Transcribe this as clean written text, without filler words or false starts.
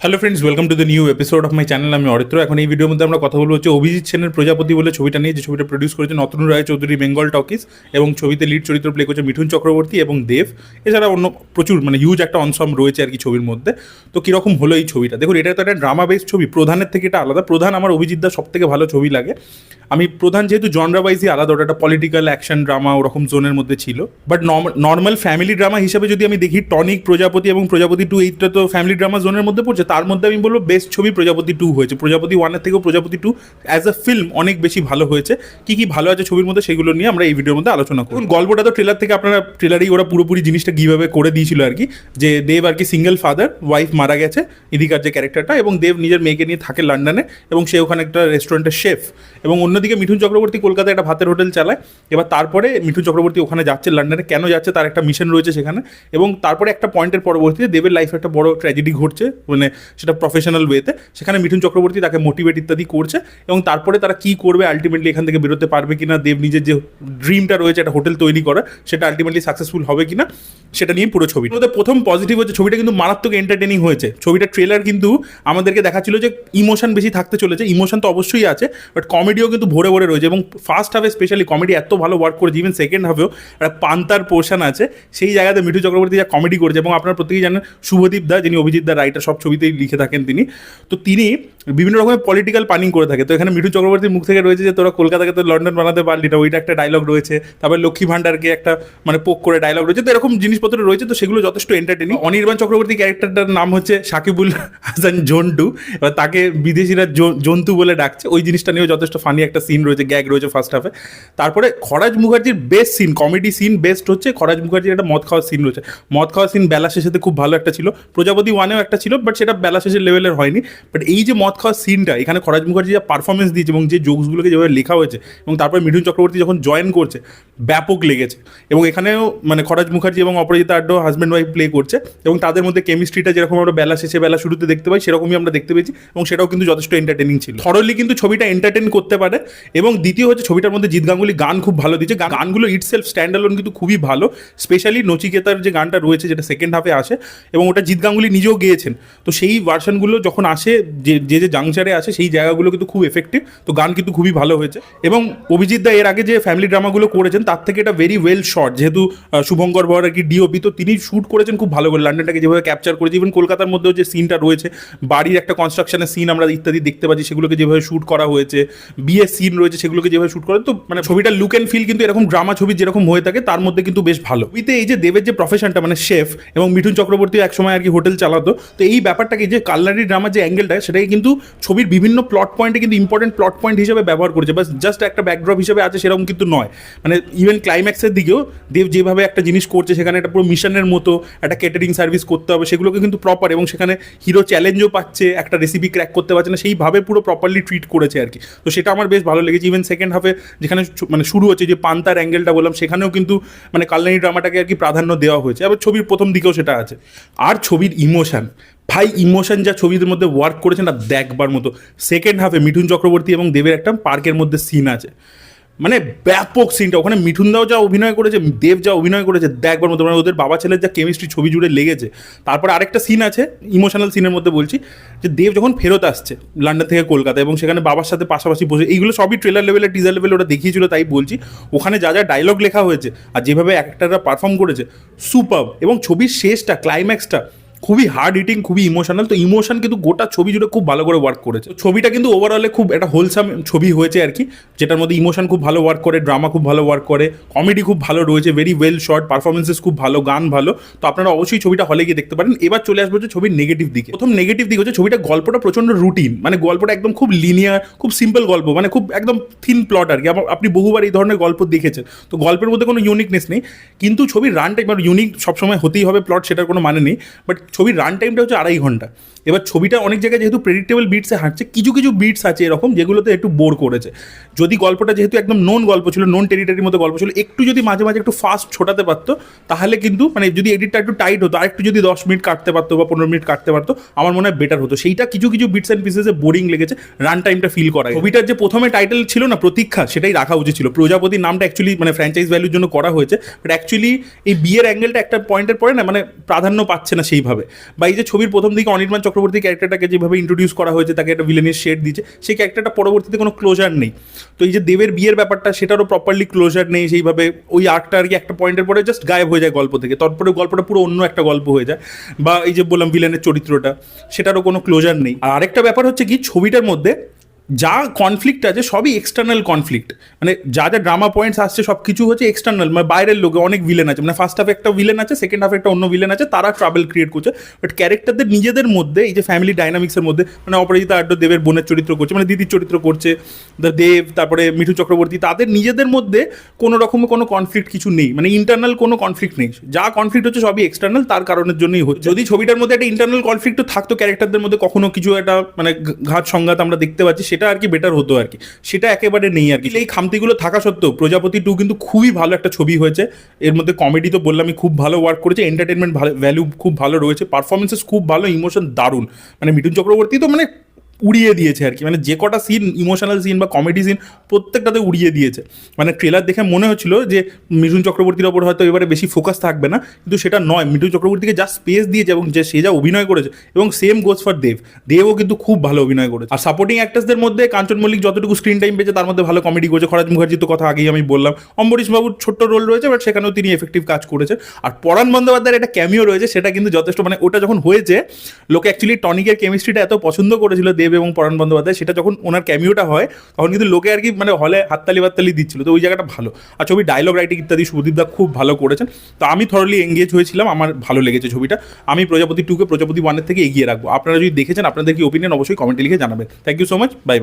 Hello friends, welcome to the new episode of my channel. আমি অরিত্র। এখন এই ভিডিওর মধ্যে আমরা কথা বলবো হচ্ছে অভিজিৎ সেনের প্রজাপতি বলে ছবিটা নিয়ে, যে ছবিটা প্রডিউস করেছেন অতনু রায় চৌধুরী বেঙ্গল টকিজ, এবং ছবিতে লিড চরিত্র প্লে করছে মিঠুন চক্রবর্তী এবং দেব। এছাড়া অন্য প্রচুর হিউজ একটা অনসম রয়েছে আর কি ছবির মধ্যে। তো কীরকম হলো এই ছবিটা দেখুন। এটা তো একটা ড্রামা বেসড ছবি। প্রধানের থেকে এটা আলাদা। প্রধান আমার অভিজিৎ দার সব থেকে ভালো ছবি লাগে। আমি প্রধান যেহেতু জনরা ওয়াইজই আলাদা, ওটা একটা পলিটিক্যাল অ্যাকশন ড্রামা ওরকম জোনের মধ্যে ছিল। বাট নর্মাল ফ্যামিলি ড্রামা হিসেবে যদি আমি দেখি, টনিক, প্রজাপতি এবং প্রজাপতি 2 এইটা তো ফ্যামিলি ড্রামা জোনের মধ্যে পড়ছে। তার মধ্যে আমি বলবো বেস্ট ছবি প্রজাপতি 2 হয়েছে। প্রজাপতি 1-এর থেকেও প্রজাপতি 2 অ্যাজ আ ফিল্ম অনেক বেশি ভালো হয়েছে। কি কি ভালো আছে ছবির মধ্যে সেগুলো নিয়ে আমরা এই ভিডিওর মধ্যে আলোচনা করব। গল্পটা তো ট্রেলার থেকে আপনারা, ট্রেলারেই ওরা পুরোপুরি জিনিসটা কীভাবে করে দিয়েছিল আর কি, যে দেব আর কি সিঙ্গেল ফাদার, ওয়াইফ মারা গেছে ইদিকার যে ক্যারেক্টারটা, এবং দেব নিজের মেয়েকে নিয়ে থাকে লন্ডনে, এবং সে ওখানে একটা রেস্টুরেন্টের শেফ। এবং অন্যদিকে মিঠুন চক্রবর্তী কলকাতায় একটা ভাতের হোটেল চালায়। এবার তারপরে মিঠুন চক্রবর্তী ওখানে যাচ্ছে লন্ডনে, কেন যাচ্ছে তার একটা মিশন রয়েছে সেখানে। এবং তারপরে একটা পয়েন্টের পরবর্তীতে দেবের লাইফে একটা বড় ট্র্যাজেডি ঘটছে, সেটা প্রফেশনাল ওয়েতে। সেখানে মিঠুন চক্রবর্তী তাকে মোটিভেট ইত্যাদি করছে, এবং তারপরে তারা কী করবে, আলটিমেটলি এখান থেকে বেরোতে পারবে কিনা, দেব নিজের যে ড্রিমটা রয়েছে একটা হোটেল তৈরি করা, সেটা আলটিমেটলি সাকসেসফুল হবে কিনা, সেটা নিয়ে পুরো ছবি। প্রথম পজিটিভ হচ্ছে ছবিটা কিন্তু মারাত্মক এন্টারটেনিং হয়েছে। ছবিটার ট্রেলার কিন্তু আমাদেরকে দেখাচ্ছিল যে ইমোশন বেশি থাকতে চলেছে। ইমোশন তো অবশ্যই আছে, বাট কমেডিও কিন্তু ভরে ভরে রয়েছে। এবং ফার্স্ট হাফে স্পেশালি কমেডি এত ভালো ওয়ার্ক করেছে। ইভেন সেকেন্ড হাফেও একটা পান্তার পোর্শন আছে, সেই জায়গাতে মিঠু চক্রবর্তী যা কমেডি করেছে। এবং আপনারা প্রত্যেকেই জানেন শুভদীপ দা, যিনি অভিজিৎ দা রাইটার, সব ছবিতেই লিখে থাকেন তিনি। তো তিনি বিভিন্ন রকমের পলিটিক্যাল পানিং করে থাকে। তো এখানে মিঠু চক্রবর্তীর মুখ থেকে রয়েছে যে তোরা কলকাতাকে তো লন্ডন বানাতে পারলি না, ওইটা একটা ডায়লগ রয়েছে। তারপরে লক্ষ্মী ভান্ডারকে একটা পোক করে ডায়লগ রয়েছে। তো এরকম জিনিসপত্র রয়েছে। তো সেগুলো যথেষ্ট এন্টারটেনিং। অনির্বাণ চক্রবর্তী ক্যারেক্টারটার নাম হচ্ছে সাকিবুল হাসান জন্টু, এবার তাকে বিদেশিরা জন্তু বলে ডাকছে। ওই জিনিসটা নিয়েও যথেষ্ট ফানি একটা সিন রয়েছে, গ্যাগ রয়েছে ফার্স্ট হাফে। তারপরে খরাজ মুখার্জির best scene, comedy scene best হচ্ছে খরাজ মুখার্জির একটা মদ খাওয়ার সিন রয়েছে। মদ খাওয়ার সিন বেলা শেষেতে খুব ভালো একটা ছিল। প্রজাপতি 1-এও একটা ছিল, বাট সেটা বেলা শেষের লেভেলের হয়নি। বাট এই যে মদ খাওয়ার সিনটা, এখানে খরাজ মুখার্জি যা পারফরমেন্স দিয়েছে এবং যে জোকসগুলোকে যেভাবে লেখা হয়েছে, এবং তারপরে মিঠুন চক্রবর্তী যখন জয়েন করছে, ব্যাপক লেগেছে। এবং এখানেও খরাজ মুখার্জি এবং অপরাজিতা আড্ডা হাজব্যান্ড ওয়াইফ প্লে করছে, এবং তাদের মধ্যে কেমিস্ট্রিটা যেরকম আমরা বেলা শেষে বেলা শুরুতে দেখতে পাই, সেরকমই আমরা দেখতে পেয়েছি। এবং সেটাও কিন্তু যথেষ্ট এন্টারটেনিং ছিল। থরলি কিন্তু ছবিটা এন্টারটেন করতে পারে। এবং দ্বিতীয় হচ্ছে ছবিটার মধ্যে জিৎ গাঙ্গুলি গান খুব ভালো দিয়েছে। গানগুলো ইটসেলফ স্ট্যান্ড অ্যালোন কিন্তু খুবই ভালো। স্পেশালি নচিকেতার যে গানটা রয়েছে, যেটা সেকেন্ড হাফে আসে, এবং ওটা জিৎ গাঙ্গুলি নিজেও গেয়েছেন। তো সেই ভার্সনগুলো যখন আসে, যে জাংচারে আসে, সেই জায়গাগুলো কিন্তু খুব এফেক্টিভ। তো গান কিন্তু খুবই ভালো হয়েছে। এবং অভিজিৎ দা এর আগে যে ফ্যামিলি ড্রামাগুলো করেছেন, তার থেকে এটা ভেরি ওয়েল শট। যেহেতু শুভঙ্কর বর আর কি ডিওপি, তো তিনি শ্যুট করেছেন খুব ভালো করে। লন্ডনটাকে যেভাবে ক্যাপচার করেছে, ইভেন কলকাতার মধ্যেও যে সিনটা রয়েছে, বাড়ির একটা কনস্ট্রাকশনের সিন আমরা ইত্যাদি দেখতে পাচ্ছি, সেগুলোকে যেভাবে শ্যুট করা হয়েছে, বিয়ের সিন রয়েছে, সেগুলোকে যেভাবে শ্যুট করা। তো ছবিটার লুক অ্যান্ড ফিল কিন্তু এরকম ড্রামা ছবি যেরকম হয়ে থাকে, তার মধ্যে কিন্তু বেশ ভালো। ছবিতে এই যে দেবের যে প্রফেশনটা, শেফ, এবং মিঠুন চক্রবর্তী একসময় আর কি হোটেল চালাতো। তো এই ব্যাপারটাকে, যে কালনারি ড্রামার যে অ্যাঙ্গেলটা, সেটাকে কিন্তু ছবির বিভিন্ন প্লট পয়েন্টে কিন্তু ইম্পর্টেন্ট প্লট পয়েন্ট হিসেবে ব্যবহার করেছে। বাস জাস্ট একটা ব্যাকড্রপ হিসেবে আছে সেরকম কিন্তু নয়। ইভেন ক্লাইম্যাক্সের দিকেও দেব যেভাবে একটা জিনিস করছে, সেখানে একটা পুরো মিশনের মতো একটা কেটারিং সার্ভিস করতে হবে, সেগুলোকে কিন্তু প্রপার, এবং সেখানে হিরো চ্যালেঞ্জও পাচ্ছে, একটা রেসিপি ক্র্যাক করতে পারছে না, সেইভাবে পুরো প্রপারলি ট্রিট করেছে আর কি। তো সেটা আমার বেশ ভালো লেগেছে। ইভেন সেকেন্ড হাফে যেখানে শুরু হচ্ছে, যে পান্তার অ্যাঙ্গেলটা বললাম, সেখানেও কিন্তু কালনারি ড্রামাটাকে আর কি প্রাধান্য দেওয়া হয়েছে। আবার ছবির প্রথম দিকেও সেটা আছে। আর ছবির ইমোশন, ভাই ইমোশন যা ছবির মধ্যে ওয়ার্ক করেছে না, দেখবার মতো। সেকেন্ড হাফে মিঠুন চক্রবর্তী এবং দেবের একটা পার্কের মধ্যে সিন আছে, ব্যাপক সিনটা। ওখানে মিঠুন দাও যা অভিনয় করেছে, দেব যা অভিনয় করেছে, দেখবার মতো। ওদের বাবা ছেলের যা কেমিস্ট্রি ছবি জুড়ে লেগেছে। তারপরে আরেকটা সিন আছে ইমোশনাল সিনের মধ্যে বলছি, যে দেব যখন ফেরত আসছে লন্ডন থেকে কলকাতা, এবং সেখানে বাবার সাথে পাশাপাশি বসে, এইগুলো সবই ট্রেলার লেভেলে, টিজার লেভেলে ওরা দেখিয়েছিল, তাই বলছি। ওখানে যা যা ডায়লগ লেখা হয়েছে আর যেভাবে অ্যাক্টাররা পারফর্ম করেছে, সুপারব। এবং ছবির শেষটা, ক্লাইম্যাক্সটা খুবই হার্ড হিটিং, খুবই ইমোশনাল। তো ইমোশন কিন্তু গোটা ছবি জুড়ে খুব ভালো করে ওয়ার্ক করেছে। ছবিটা কিন্তু ওভারঅলে খুব একটা হোলসাম ছবি হয়েছে আর কি, যেটার মধ্যে ইমোশন খুব ভালো ওয়ার্ক করে, ড্রামা খুব ভালো ওয়ার্ক করে, কমেডি খুব ভালো রয়েছে, ভেরি ওয়েল শট, পারফরমেন্সেস খুব ভালো, গান ভালো। তো আপনারা অবশ্যই ছবিটা হলে গিয়ে দেখতে পারেন। এবার চলে আসবে হচ্ছে ছবির নেগেটিভ দিকে। প্রথম নেগেটিভ দিক হচ্ছে ছবিটা গল্পটা প্রচণ্ড রুটিন। গল্পটা একদম খুব লিনিয়ার, খুব সিম্পল গল্প, খুব একদম থিন প্লট আর কি। আপনি বহুবার এই ধরনের গল্প দেখেছেন, তো গল্পের মধ্যে কোনো ইউনিকনেস নেই। কিন্তু ছবির রান টাইম, ইউনিক সবসময় হতেই হবে প্লট, সেটার কোনো মানে নেই। বাট ছবির রান টাইমটা হচ্ছে 2.5 ঘন্টা। এবার ছবিটা অনেক জায়গায় যেহেতু প্রেডিক্টেবল বিটসে হাঁটছে, কিছু কিছু বিটস আছে এরকম যেগুলোতে একটু বোর করেছে। যদি গল্পটা যেহেতু একদম নোন গল্প ছিল, নোন টেরিটারির মতো গল্প ছিল, একটু যদি মাঝে মাঝে একটু ফাস্ট ছোটাতে পারতো, তাহলে কিন্তু যদি এডিটটা একটু টাইট হতো, আর একটু যদি 10 মিনিট কাটতে পারতো বা 15 মিনিট কাটতে পারতো, আমার মনে হয় বেটার হতো। সেইটা কিছু কিছু বিটস অ্যান্ড পিসেসে বোরিং লেগেছে, রান টাইমটা ফিল করা। ছবিটার যে প্রথমে টাইটেল ছিল না, প্রতীক্ষা, সেটাই রাখা উচিত ছিল। প্রজাপতির নামটা অ্যাকচুয়ালি ফ্র্যাঞ্চাইজ ভ্যালুর জন্য করা হয়েছে, বাট অ্যাকচুয়ালি এই বিয়ের অ্যাঙ্গেলটা একটা পয়েন্টের পরে না প্রাধান্য পাচ্ছে না সেইভাবে। হবে। বা এই যে ছবির প্রথম দিকে অনির্বাণ চক্রবর্তী ক্যারেক্টারটাকে যেভাবে ইন্ট্রোডিউস করা হয়েছে, তাকে একটা ভিলেনের শেড দিচ্ছে, সেই ক্যারেক্টারটা পরবর্তীতে কোনো ক্লোজার নেই। তো এই যে দেবের বিয়ের ব্যাপারটা, সেটারও প্রপারলি ক্লোজার নেই সেইভাবে, ওই আর্কটা আর কি একটা পয়েন্টের পরে জাস্ট গায়েব হয়ে যায় গল্প থেকে, তারপরে গল্পটা পুরো অন্য একটা গল্প হয়ে যায়। বা এই যে বললাম ভিলেনের চরিত্রটা, সেটারও কোনো ক্লোজার নেই। আর আরেকটা ব্যাপার হচ্ছে কি, ছবিটার মধ্যে যা কনফ্লিক্ট আছে সবই এক্সটার্নাল কনফ্লিক্ট, মানে যা যা ড্রামা পয়েন্টস আসছে সব কিছু হচ্ছে এক্সটার্নাল, মানে বাইরের লোকে অনেক ভিলেন আছে, মানে ফার্স্ট হাফে একটা ভিলেন আছে, সেকেন্ড হাফে একটা অন্য ভিলেন আছে, তারা ট্রাভেল ক্রিয়েট করছে। বাট ক্যারেক্টারদের নিজেদের মধ্যে, এই যে ফ্যামিলি ডাইনামিক্সের মধ্যে, মানে অপরাজিতা আড্ড দেবের বোনের চরিত্র করছে, মানে দিদির চরিত্র করছে দেব, তারপরে মিঠু চক্রবর্তী, তাদের নিজেদের মধ্যে কোনো রকম কোনো কনফ্লিক্ট কিছু নেই, মানে ইন্টারনাল কোনো কনফ্লিক্ট নেই, যা কনফ্লিক্ট হচ্ছে সবই এক্সটার্নাল, তার কারণের জন্যই হচ্ছে। যদি ছবিটার মধ্যে একটা ইন্টারনাল কনফ্লিক্টও থাকতো ক্যারেক্টারদের মধ্যে, কখনো কিছু একটা মানে ঘাত সংঘাত আমরা দেখতে পাচ্ছি, সেটা আর কি বেটার হতো আর কি, সেটা একেবারে নেই আর কি। এই খামতিগুলো থাকা সত্ত্বেও প্রজাপতি 2 কিন্তু খুবই ভালো একটা ছবি হয়েছে। এর মধ্যে কমেডি তো বললামই খুব ভালো ওয়ার্ক করেছে, এন্টারটেনমেন্ট ভ্যালু খুব ভালো রয়েছে, পারফরমেন্সেস খুব ভালো, ইমোশন দারুণ, মানে মিঠুন চক্রবর্তী তো মানে উড়িয়ে দিয়েছে আর কি, মানে যে কটা সিন ইমোশনাল সিন বা কমেডি সিন প্রত্যেকটাতে উড়িয়ে দিয়েছে। মানে ট্রেলার দেখে মনে হচ্ছিল যে মিঠুন চক্রবর্তীর ওপর হয়তো এবারে বেশি ফোকাস থাকবে না, কিন্তু সেটা নয়, মিঠুন চক্রবর্তীকে যা স্পেস দিয়েছে এবং যে সে যা অভিনয় করেছে, এবং সেম গোজ ফর দেবও কিন্তু খুব ভালো অভিনয় করেছে। আর সাপোর্টিং অ্যাক্টার্সদের মধ্যে কাঞ্চন মল্লিক যতটুকু স্ক্রিন টাইম পেয়েছে তার মধ্যে ভালো কমেডি করেছে, খরাজ মুখার্জি তো কথা আগেই আমি বললাম, অম্বরীশ বাবুর ছোট্ট রোল রয়েছে বাট সেখানেও তিনি এফেক্টিভ কাজ করেছেন। আর পরাণ বন্দ্যোপাধ্যায়ের একটা ক্যামিও রয়েছে, সেটা কিন্তু যথেষ্ট, মানে ওটা যখন হয়েছে লোকে অ্যাকচুয়ালি টনিকের কেমিস্ট্রিটা এত পছন্দ করেছিল দেব এবং পরাণ বন্দ্যোপাধ্যায়, সেটা যখন ওনার ক্যামিওটা হয় তখন কিন্তু লোকে আর কি মানে হলে হাততালি দিচ্ছিল, তো ওই জায়গাটা ভালো। আর ছবি ডায়লগ রাইটিং ইত্যাদি শুভদীপ দা খুব ভালো করেছেন, তো আমি থরলি এঙ্গেজ হয়েছিলাম, আমার ভালো লেগেছে ছবিটা। আমি প্রজাপতি 2 কে প্রজাপতি 1 থেকে এগিয়ে রাখবো। আপনারা যদি দেখেছেন আপনাদের কি ওপিনিয়ন অবশ্যই কমেন্টে লিখে জানাবেন। Thank you so much, bye by.